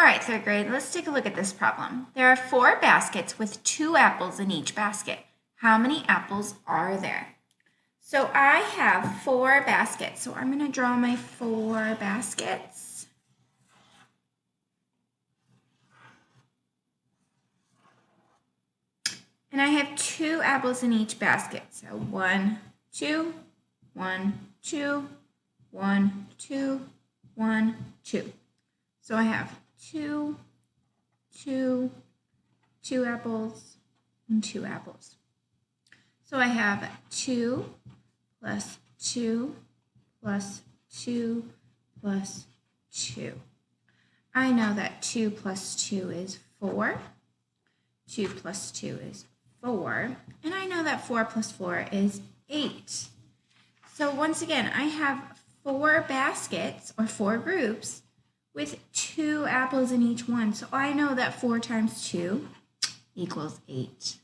right, third grade, let's take a look at this problem. There are 4 baskets with 2 apples in each basket. How many apples are there? So I have 4 baskets. So I'm going to draw my 4 baskets. And I have 2 apples in each basket. So 1, 2, 1, 2, 1, 2, 1, 2. So I have 2 apples, and 2 apples. So I have 2 plus 2 plus 2 plus 2. I know that 2 plus 2 is 4. 2 plus 2 is 4. And I know that 4 plus 4 is 8. So once again, I have 4 baskets or 4 groups with 2 apples in each one. So I know that 4 times 2 equals 8.